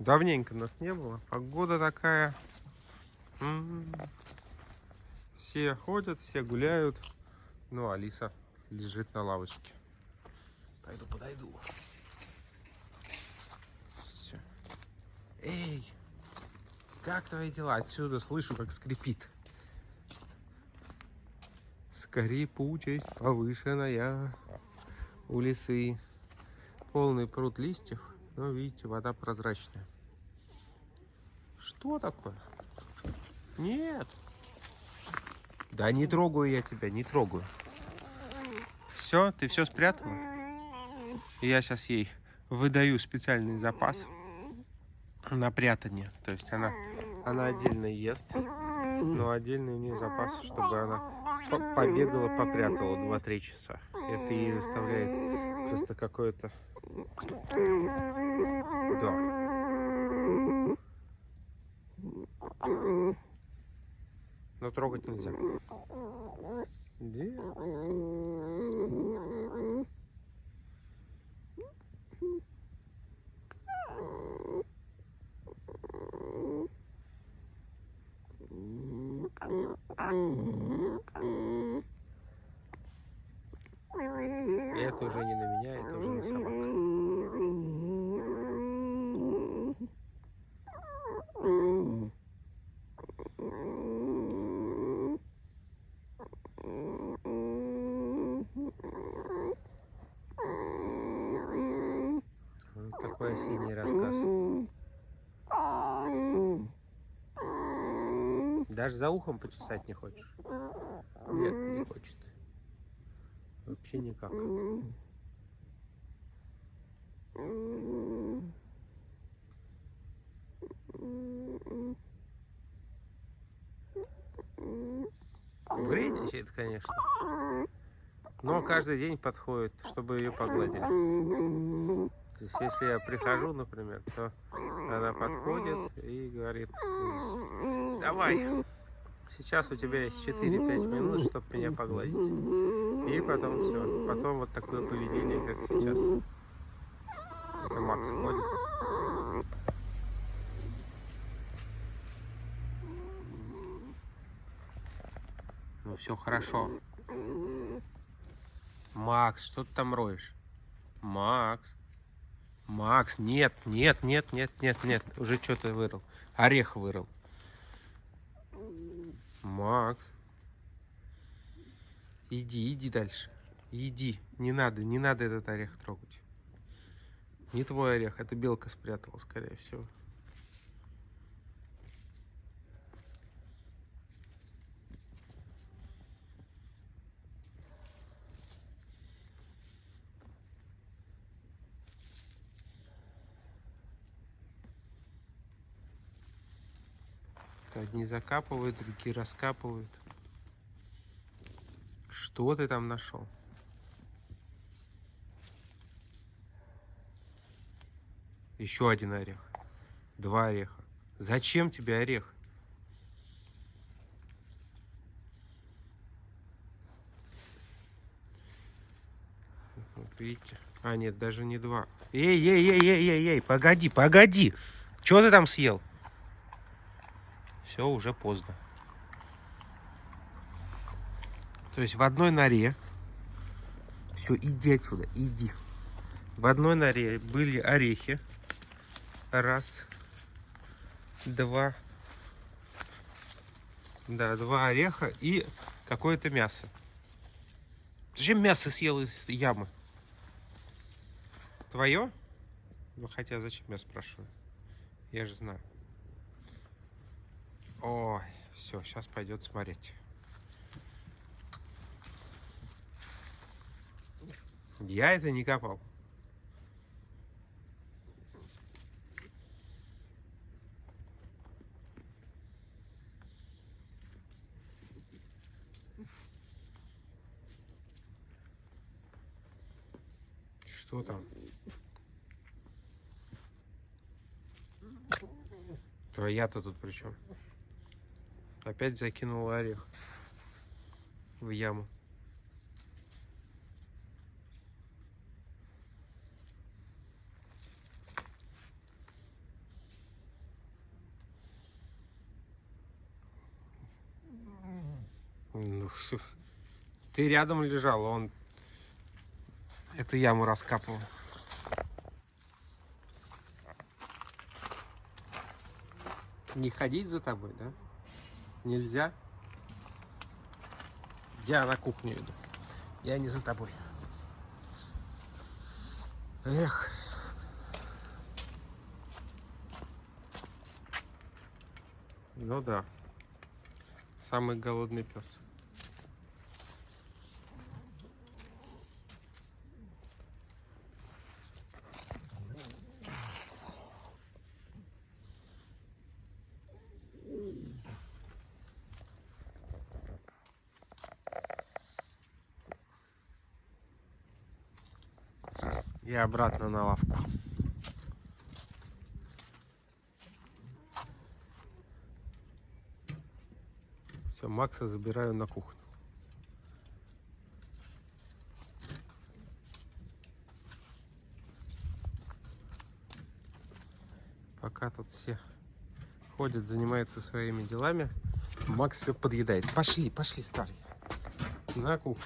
Давненько нас не было. Погода такая. Все ходят, все гуляют. Ну, Алиса лежит на лавочке. Подойду. Все. Эй, как твои дела? Отсюда слышу, как скрипит. Скрипучесть повышенная у лисы. Полный пруд листьев, но видите, вода прозрачная. Что такое? Нет. Да не трогаю я тебя, не трогаю. Все, ты все спрятала? Я сейчас ей выдаю специальный запас на прятание. То есть она отдельно ест, но отдельный у нее запас, чтобы она побегала, попрятала 2-3 часа. Это ей заставляет просто какое-то... Да. Но трогать нельзя. Да. Это уже не на меня, это уже на собаку. Вот такой осенний рассказ. Даже за ухом почесать не хочешь? Нет, не хочет. Вообще никак. Вредничает, конечно. Но каждый день подходит, чтобы ее погладили. То есть, если я прихожу, например, то она подходит и говорит: давай, сейчас у тебя есть 4-5 минут, чтобы меня погладить. И потом все. Потом вот такое поведение, как сейчас. Это Макс ходит. Ну все хорошо. Макс, что ты там роешь? Макс. Макс, нет. Уже что-то вырыл. Орех вырыл. Макс. Иди дальше. Иди. Не надо этот орех трогать. Не твой орех, это белка спрятала, скорее всего. Одни закапывают, другие раскапывают. Что ты там нашел? Еще один орех. 2 ореха. Зачем тебе орех? Вот видите? А, нет, даже не 2. Эй, погоди. Что ты там съел? Все, уже поздно. То есть в одной норе... Все, иди отсюда, иди. В одной норе были орехи. 1, 2. Да, 2 ореха и какое-то мясо. Зачем мясо съел из ямы? Твое? Ну, хотя зачем я спрашиваю? Я же знаю. Ой, все, сейчас пойдет смотреть. Я это не копал. Что там? Твоя-то тут при чем? Опять закинул орех в яму. Ты рядом лежал, он эту яму раскапывал. Не ходить за тобой, да? Нельзя? Я на кухню иду. Я не за тобой. Эх. Ну да. Самый голодный пес. И обратно на лавку. Все, Макса забираю на кухню. Пока тут все ходят, занимаются своими делами, Макс все подъедает. Пошли, пошли, старый. На кухню.